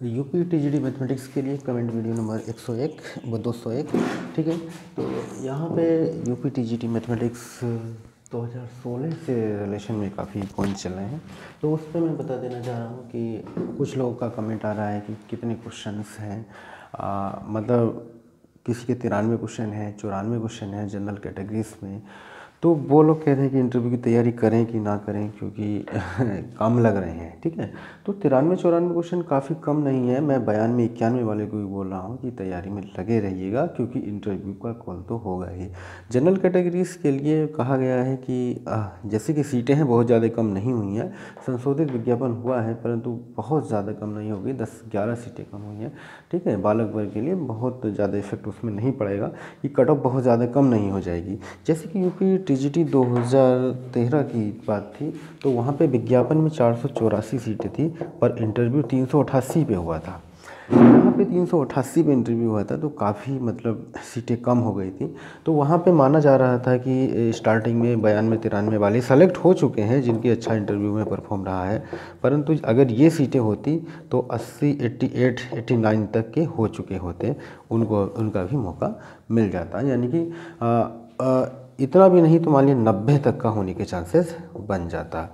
UP TGT mathematics के लिए comment video number 101 व 201। ठीक है, तो यहाँ पे यूपी टीजीटी मैथमेटिक्स 2016 से रिलेशन में काफ़ी पॉइंट चल रहे हैं, तो उस पर मैं बता देना चाह रहा हूँ कि कुछ लोगों का कमेंट आ रहा है कि कितने क्वेश्चंस हैं। मतलब किसी के 93 क्वेश्चन हैं, 94 क्वेश्चन हैं जनरल कैटेगरीज में। तो वो लोग कह रहे हैं कि इंटरव्यू की तैयारी करें कि ना करें, क्योंकि कम लग रहे हैं। ठीक है, तो 93-94 क्वेश्चन काफ़ी कम नहीं है। मैं 92-91 वाले को भी बोल रहा हूँ कि तैयारी में लगे रहिएगा, क्योंकि इंटरव्यू का कॉल तो होगा ही। जनरल कैटेगरीज के लिए कहा गया है कि जैसे कि सीटें हैं बहुत ज़्यादा कम नहीं हुई हैं, संशोधित विज्ञापन हुआ है परंतु बहुत ज़्यादा कम नहीं होगी, 10-11 सीटें कम हुई हैं। ठीक है, बालक वर्ग के लिए बहुत ज़्यादा इफेक्ट उसमें नहीं पड़ेगा कि कट ऑफ बहुत ज़्यादा कम नहीं हो जाएगी। जैसे कि यूपी टीजीटी 2013 की बात थी, तो वहाँ पे विज्ञापन में 484 सीटें थी, पर इंटरव्यू 388 पे हुआ था। यहाँ पे 388 पे इंटरव्यू हुआ था, तो काफ़ी मतलब सीटें कम हो गई थी। तो वहाँ पे माना जा रहा था कि स्टार्टिंग में 92-93 वाले सेलेक्ट हो चुके हैं जिनकी अच्छा इंटरव्यू में परफॉर्म रहा है, परंतु अगर ये सीटें होती तो 80, 88, 89 तक के हो चुके होते, उनको उनका भी मौका मिल जाता। यानी कि इतना भी नहीं तो मान लीजिए 90 तक का होने के चांसेस बन जाता।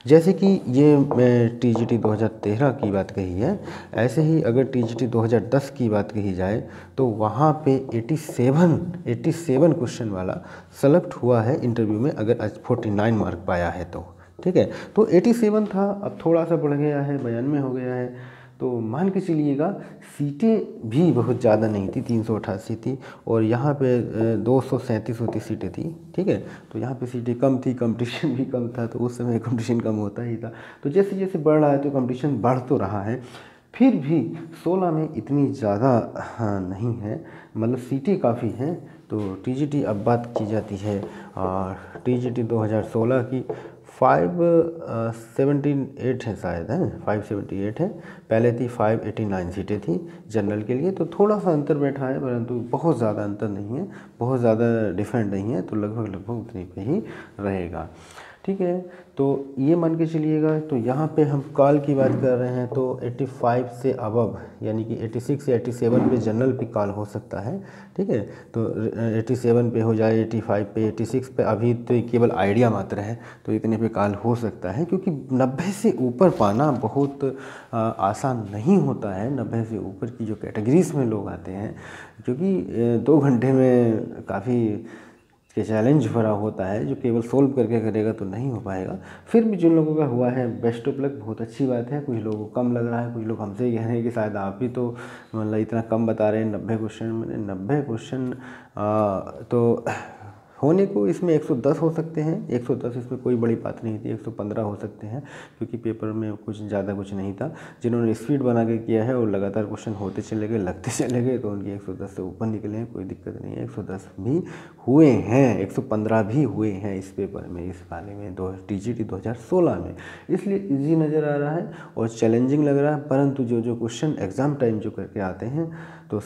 जैसे कि ये टीजीटी 2013 की बात कही है, ऐसे ही अगर टीजीटी 2010 की बात कही जाए तो वहाँ पे 87 क्वेश्चन वाला सेलेक्ट हुआ है इंटरव्यू में, अगर 49 मार्क पाया है तो। ठीक है, तो 87 था, अब थोड़ा सा बढ़ गया है, 92 हो गया है। तो मान के चलिएगा सीटें भी बहुत ज़्यादा नहीं थी, 388 थी, और यहाँ पे 237 होती सीटें थी। ठीक है, तो यहाँ पे सीटें कम थी, कंपटीशन भी कम था, तो उस समय कंपटीशन कम होता ही था। तो जैसे जैसे बढ़ रहा है तो कंपटीशन बढ़ तो रहा है, फिर भी 16 में इतनी ज़्यादा नहीं है, मतलब सीटें काफ़ी हैं। तो टीजीटी अब बात की जाती है टीजीटी 2016 की, 578 है शायद, है 578 है, पहले थी 589 सीटें थी जनरल के लिए। तो थोड़ा सा अंतर बैठा है, परंतु बहुत ज़्यादा अंतर नहीं है, बहुत ज़्यादा डिफरेंट नहीं है, तो लगभग उतनी पे ही रहेगा। ठीक है, तो ये मान के चलिएगा। तो यहाँ पे हम कॉल की बात कर रहे हैं तो 85 से अबव, यानी कि 86 या 87 पे जनरल पे कॉल हो सकता है। ठीक है, तो 87 पे हो जाए, 85 पे, 86 पे अभी तो केवल आइडिया मात्र है, तो इतने पे कॉल हो सकता है, क्योंकि 90 से ऊपर पाना बहुत आसान नहीं होता है। 90 से ऊपर की जो कैटेगरीज में लोग आते हैं, क्योंकि 2 घंटे में काफ़ी के चैलेंज भरा होता है, जो केवल सोल्व करके करेगा तो नहीं हो पाएगा। फिर भी जिन लोगों का हुआ है बेस्ट ऑफ लक, बहुत अच्छी बात है। कुछ लोगों को कम लग रहा है, कुछ लोग हमसे कह रहे हैं कि शायद आप भी तो मतलब इतना कम बता रहे हैं 90 क्वेश्चन। मैंने 90 क्वेश्चन तो होने को इसमें 110 हो सकते हैं, 110 इसमें कोई बड़ी बात नहीं थी, 115 हो सकते हैं, क्योंकि पेपर में कुछ ज़्यादा कुछ नहीं था। जिन्होंने स्पीड बना के किया है और लगातार क्वेश्चन होते चले गए, लगते चले गए, तो उनकी 110 से ऊपर निकले हैं, कोई दिक्कत नहीं है। 110 भी हुए हैं, 115 भी हुए हैं इस पेपर में, इस वाले में टीजीटी 2016 में, इसलिए ईजी नज़र आ रहा है और चैलेंजिंग लग रहा है। परंतु जो जो क्वेश्चन एग्ज़ाम टाइम जो करके आते हैं तो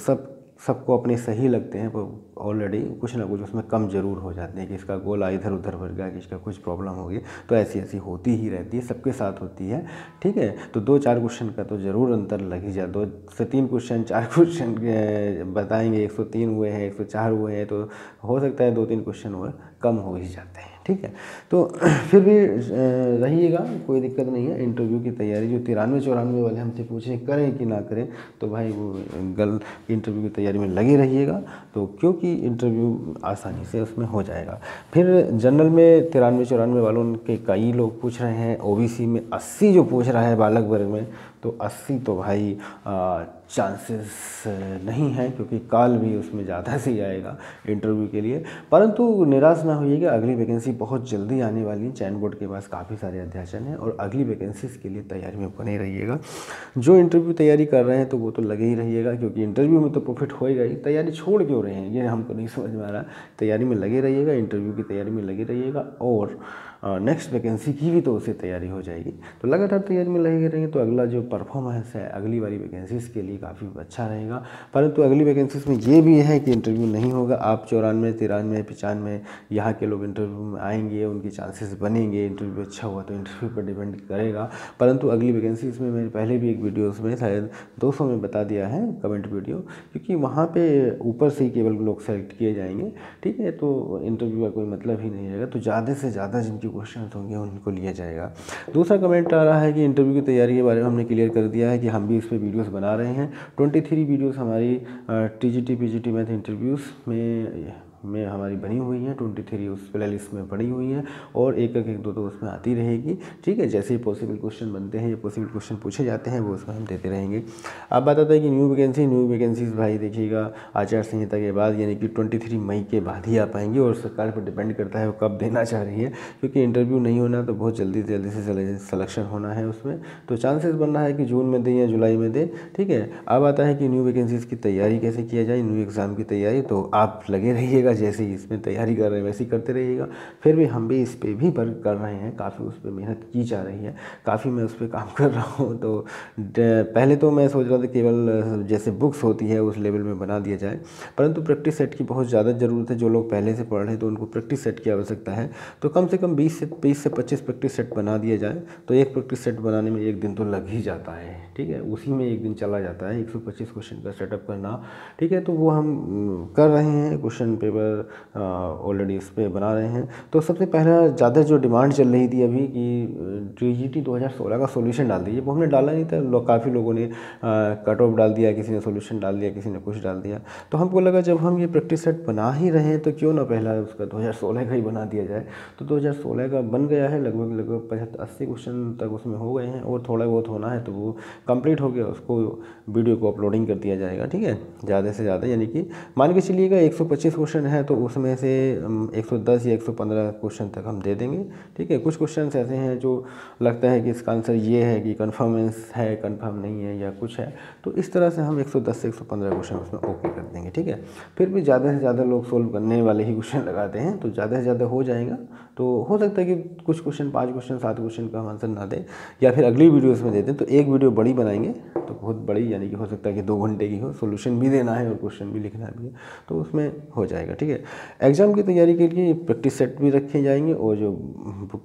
सबको अपने सही लगते हैं, वो ऑलरेडी कुछ ना कुछ उसमें कम ज़रूर हो जाते हैं कि इसका गोला इधर उधर भर गया, कि इसका कुछ प्रॉब्लम हो गई। तो ऐसी ऐसी होती ही रहती है, सबके साथ होती है। ठीक है, तो 2-4 क्वेश्चन का तो ज़रूर अंतर लग ही जाए, 2 से 3 क्वेश्चन, 4 क्वेश्चन बताएंगे, 103 हुए हैं, 104 हुए हैं, तो हो सकता है 2-3 क्वेश्चन और कम हो ही जाते हैं। ठीक है, तो फिर भी रहिएगा, कोई दिक्कत नहीं है। इंटरव्यू की तैयारी जो 93-94 वाले हमसे पूछें करें कि ना करें, तो भाई वो इंटरव्यू की तैयारी में लगे रहिएगा, तो क्योंकि इंटरव्यू आसानी से उसमें हो जाएगा। फिर जनरल में 93-94 वालों के कई लोग पूछ रहे हैं, ओबीसी में 80 जो पूछ रहा है बालक वर्ग में, तो 80 तो भाई चांसेस नहीं है, क्योंकि कॉल भी उसमें ज़्यादा से आएगा इंटरव्यू के लिए। परंतु निराश ना होइएगा, अगली वैकेंसी बहुत जल्दी आने वाली। चयन बोर्ड के पास काफ़ी सारे अध्याचन हैं और अगली वैकेंसीज के लिए तैयारी में बने रहिएगा। जो इंटरव्यू तैयारी कर रहे हैं तो वो तो लगे ही रहिएगा, क्योंकि इंटरव्यू में तो प्रॉफिट होएगा ही। तैयारी छोड़ क्यों रहे हैं, ये हमको नहीं समझ में आ रहा। तैयारी में लगे रहिएगा, इंटरव्यू की तैयारी में लगे रहिएगा, और नेक्स्ट वैकेंसी की भी तो उससे तैयारी हो जाएगी। तो लगातार तैयारी में लगे रहेंगे तो अगला जो परफॉर्मेंस है अगली वाली वैकेंसीज़ के लिए काफ़ी अच्छा रहेगा। परंतु अगली वैकेंसीज़ में ये भी है कि इंटरव्यू नहीं होगा। आप 94, 93, 95 यहाँ के लोग इंटरव्यू में आएंगे, उनके चांसेस बनेंगे। इंटरव्यू अच्छा हुआ तो इंटरव्यू पर डिपेंड करेगा। परंतु अगली वैकेंसीज़ में मैंने पहले भी एक वीडियोज़ में शायद 200 में बता दिया है कमेंट वीडियो, क्योंकि वहाँ पे ऊपर से ही केवल लोग सेलेक्ट किए जाएंगे, ठीक है। तो इंटरव्यू का कोई मतलब ही नहीं रहेगा। तो ज़्यादा से ज़्यादा जिनके क्वेश्चन होंगे उनको लिया जाएगा। दूसरा कमेंट आ रहा है कि इंटरव्यू की तैयारी के बारे में हमने क्लियर कर दिया है कि हम भी इस पर वीडियोज़ बना रहे हैं। 23 वीडियोज़ हमारी TGT PGT मैथ इंटरव्यूज़ में हमारी बनी हुई हैं। 23 उस प्ले लिस्ट में पड़ी हुई हैं और एक दो उसमें आती रहेगी, ठीक है। जैसे ही पॉसिबल क्वेश्चन बनते हैं या पॉसिबल क्वेश्चन पूछे जाते हैं वो उसमें हम देते रहेंगे। अब बात आता है कि न्यू वैकेंसीज भाई देखिएगा आचार संहिता के बाद, यानी कि 23 मई के बाद ही आ पाएंगी और सरकार पर डिपेंड करता है वो कब देना चाह रही है, क्योंकि इंटरव्यू नहीं होना तो बहुत जल्दी से सिलेक्शन होना है उसमें। तो चांसेस बन रहा है कि जून में दे या जुलाई में दे, ठीक है। अब आता है कि न्यू वैकेंसीज़ की तैयारी कैसे किया जाए, न्यू एग्ज़ाम की तैयारी। तो आप लगे रहिएगा, जैसे ही इसमें तैयारी कर रहे हैं वैसे ही करते रहिएगा। फिर भी हम भी इस पर भी वर्क कर रहे हैं, काफ़ी उस पर मेहनत की जा रही है, काफ़ी मैं उस पर काम कर रहा हूँ। तो पहले तो मैं सोच रहा था केवल जैसे बुक्स होती है उस लेवल में बना दिया जाए, परंतु प्रैक्टिस सेट की बहुत ज़्यादा ज़रूरत है। जो लोग पहले से पढ़ रहे हैं तो उनको प्रैक्टिस सेट की आवश्यकता है। तो कम से कम 20 से 25 प्रैक्टिस सेट बना दिया जाए। तो एक प्रैक्टिस सेट बनाने में एक दिन तो लग ही जाता है, ठीक है। उसी में एक दिन चला जाता है 125 क्वेश्चन का सेटअप करना, ठीक है। तो वो हम कर रहे हैं, क्वेश्चन पेपर ऑलरेडी इस पर बना रहे हैं। तो सबसे पहला ज़्यादा जो डिमांड चल रही थी अभी कि TGT 2016 का सोल्यूशन डाल दीजिए, वो हमने डाला नहीं था। काफ़ी लोगों ने कट ऑफ डाल दिया, किसी ने सोल्यूशन डाल दिया, किसी ने कुछ डाल दिया। तो हमको लगा जब हम ये प्रैक्टिस सेट बना ही रहे हैं तो क्यों ना पहला उसका 2016 का ही बना दिया जाए। तो 2016 का बन गया है, लगभग 80 क्वेश्चन तक उसमें हो गए हैं और थोड़ा बहुत होना है तो वो कंप्लीट हो गया। उसको वीडियो को अपलोडिंग कर दिया जाएगा, ठीक है। ज़्यादा से ज़्यादा यानी कि मान के चलिएगा 125 क्वेश्चन है तो उसमें से 110 या 115 क्वेश्चन तक हम दे देंगे, ठीक है। कुछ क्वेश्चन ऐसे हैं जो लगता है कि इसका आंसर ये है कि कन्फर्मेंस है, कन्फर्म नहीं है या कुछ है, तो इस तरह से हम 110 से 115 क्वेश्चन उसमें ओके कर देंगे, ठीक है। फिर भी ज़्यादा से ज़्यादा लोग सोल्व करने वाले ही क्वेश्चन लगाते हैं, तो ज़्यादा से ज़्यादा हो जाएगा। तो हो सकता है कि कुछ क्वेश्चन 5 क्वेश्चन 7 क्वेश्चन का हम आंसर ना दें या फिर अगली वीडियोस में दे दें। तो एक वीडियो बड़ी बनाएंगे तो बहुत बड़ी, यानी कि हो सकता है कि 2 घंटे की हो, सोल्यूशन भी देना है और क्वेश्चन भी लिखना भी है, तो उसमें हो जाएगा, ठीक है। एग्ज़ाम की तैयारी के लिए प्रैक्टिस सेट भी रखे जाएंगे और जो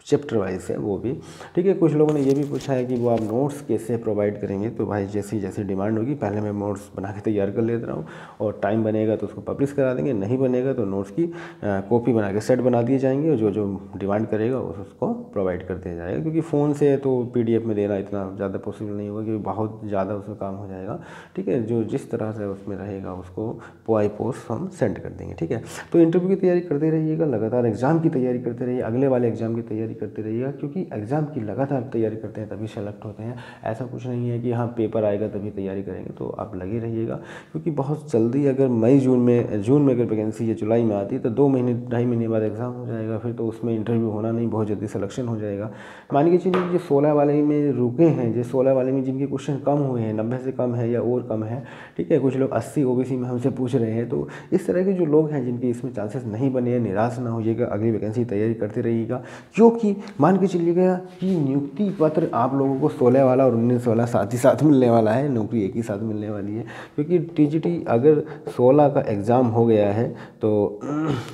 चैप्टर वाइज है वो भी, ठीक है। कुछ लोगों ने ये भी पूछा है कि वो आप नोट्स कैसे प्रोवाइड करेंगे। तो भाई जैसी जैसी डिमांड होगी पहले मैं नोट्स बना के तैयार कर लेता हूँ और टाइम बनेगा तो उसको पब्लिश करा देंगे, नहीं बनेगा तो नोट्स की कॉपी बना के सेट बना दिए जाएंगे और जो जो डिमांड करेगा उसको प्रोवाइड कर दिया जाएगा। क्योंकि फ़ोन से तो PDF में देना इतना ज़्यादा पॉसिबल नहीं होगा, क्योंकि बहुत ज़्यादा उसमें काम हो जाएगा, ठीक है। जो जिस तरह से उसमें रहेगा उसको पोस्ट हम सेंड कर देंगे, ठीक है। तो इंटरव्यू की तैयारी करते रहिएगा, लगातार एग्ज़ाम की तैयारी करते रहिए, अगले वाले एग्ज़ाम की तैयारी करते रहिएगा, क्योंकि एग्ज़ाम की लगातार तैयारी करते हैं तभी सेलेक्ट होते हैं। ऐसा कुछ नहीं है कि हाँ पेपर आएगा तभी तैयारी करेंगे। तो आप लगे रहिएगा, क्योंकि बहुत जल्दी अगर जून में अगर वैकेंसी या जुलाई में आती है तो 2 महीने 2.5 महीने बाद एग्ज़ाम हो जाएगा। फिर तो उसमें इंटरव्यू होना नहीं, बहुत जल्दी सिलेक्शन हो जाएगा। मान के चलिए जो 16 वाले में रुके हैं, जो 16 वाले में जिनके क्वेश्चन कम हुए हैं, 90 से कम है या और कम है, ठीक है। कुछ लोग 80 OBC में हमसे पूछ रहे हैं। तो इस तरह के जो लोग हैं जिनके इसमें चांसेस नहीं बने हैं, निराश ना होइएगा, अगली वैकेंसी तैयारी करते रहिएगा। क्योंकि मान के चलिएगा कि नियुक्ति पत्र आप लोगों को 16 वाला और 19 वाला साथ ही साथ मिलने वाला है, नौकरी एक ही साथ मिलने वाली है। क्योंकि TGT अगर 16 का एग्ज़ाम हो गया है तो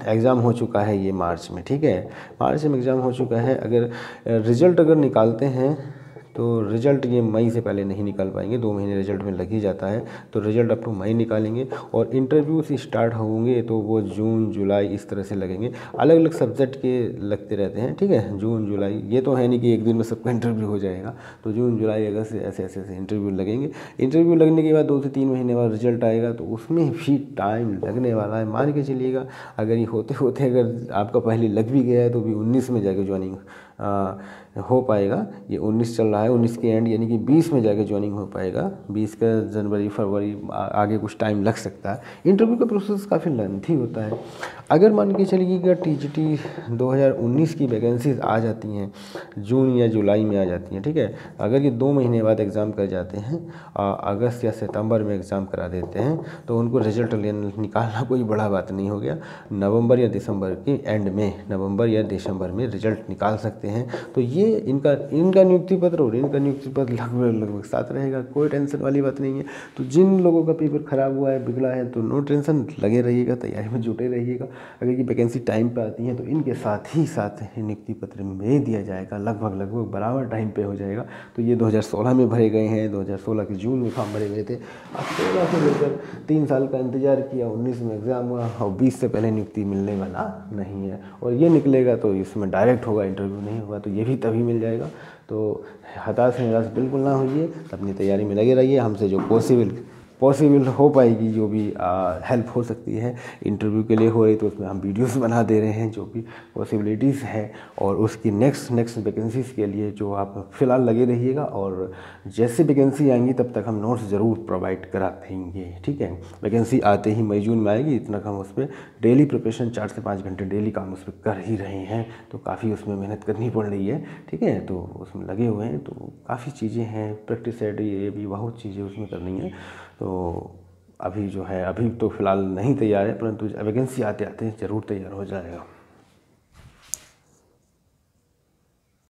एग्ज़ाम हो चुका है ये मार्च में, ठीक है। मार्च में एग्ज़ाम हो चुका है। अगर रिज़ल्ट अगर निकालते हैं तो रिज़ल्ट ये मई से पहले नहीं निकाल पाएंगे, 2 महीने रिज़ल्ट में लग ही जाता है। तो रिज़ल्ट अप टू मई निकालेंगे और इंटरव्यू से स्टार्ट होंगे तो वो जून जुलाई इस तरह से लगेंगे। अलग अलग सब्जेक्ट के लगते रहते हैं, ठीक है। जून जुलाई, ये तो है नहीं कि एक दिन में सबका इंटरव्यू हो जाएगा। तो जून जुलाई अगस्त ऐसे ऐसे ऐसे इंटरव्यू लगेंगे। इंटरव्यू लगने के बाद 2 से 3 महीने बाद रिजल्ट आएगा, तो उसमें भी टाइम लगने वाला है। मान के चलिएगा अगर ये होते होते अगर आपका पहले लग भी गया है तो भी 19 में जाकर ज्वाइनिंग हो पाएगा। ये 19 चल रहा है, 19 के एंड यानी कि 20 में जाके ज्वाइनिंग हो पाएगा। 20 का जनवरी फरवरी आगे कुछ टाइम लग सकता है। इंटरव्यू का प्रोसेस काफ़ी लेंथी होता है। अगर मान के चलिए कि TGT 2019 की वैकेंसीज आ जाती हैं जून या जुलाई में आ जाती हैं, ठीक है। अगर ये 2 महीने बाद एग्ज़ाम कर जाते हैं, अगस्त या सितंबर में एग्ज़ाम करा देते हैं, तो उनको रिजल्ट निकालना कोई बड़ा बात नहीं हो गया। नवंबर या दिसंबर के एंड में, नवंबर या दिसंबर में रिजल्ट निकाल सकते हैं। तो ये इनका नियुक्ति पत्र और इनका नियुक्ति पत्र लगभग साथ रहेगा, कोई टेंशन वाली बात नहीं है। तो जिन लोगों का पेपर ख़राब हुआ है, बिगड़ा है, तो नो टेंशन, लगे रहिएगा, तैयारी में जुटे रहिएगा। अगर ये वैकेंसी टाइम पे आती है तो इनके साथ ही साथ नियुक्ति पत्र भेज दिया जाएगा, लगभग बराबर टाइम पे हो जाएगा। तो ये 2016 में भरे गए हैं, 2016 के जून में फॉर्म भरे गए थे। अब 16 से लेकर 3 साल का इंतजार किया, 19 में एग्ज़ाम हुआ और 20 से पहले नियुक्ति मिलने वाला नहीं है। और ये निकलेगा तो इसमें डायरेक्ट होगा, इंटरव्यू नहीं होगा, तो ये भी तभी मिल जाएगा। तो हताश निराश बिल्कुल ना होइए, अपनी तैयारी में लगे रहिए। हमसे जो पॉसिबल हो पाएगी, जो भी हेल्प हो सकती है इंटरव्यू के लिए हो रही, तो उसमें हम वीडियोस बना दे रहे हैं, जो भी पॉसिबिलिटीज़ है। और उसकी नेक्स्ट वैकेंसीज़ के लिए जो आप फ़िलहाल लगे रहिएगा, और जैसे वैकेंसी आएंगी तब तक हम नोट्स ज़रूर प्रोवाइड करा देंगे, ठीक है। वैकेंसी आते ही मई जून में आएगी, इतना हम उस पर डेली प्रिपरेशन 4 से 5 घंटे डेली काम उस पर कर ही रहे हैं। तो काफ़ी उसमें मेहनत करनी पड़ रही है, ठीक है। तो उसमें लगे हुए हैं, तो काफ़ी चीज़ें हैं, प्रैक्टिस सेट, ये भी बहुत चीज़ें उसमें करनी है। तो अभी जो है, अभी तो फ़िलहाल नहीं तैयार है, परंतु वैकेंसी आते आते ज़रूर तैयार हो जाएगा।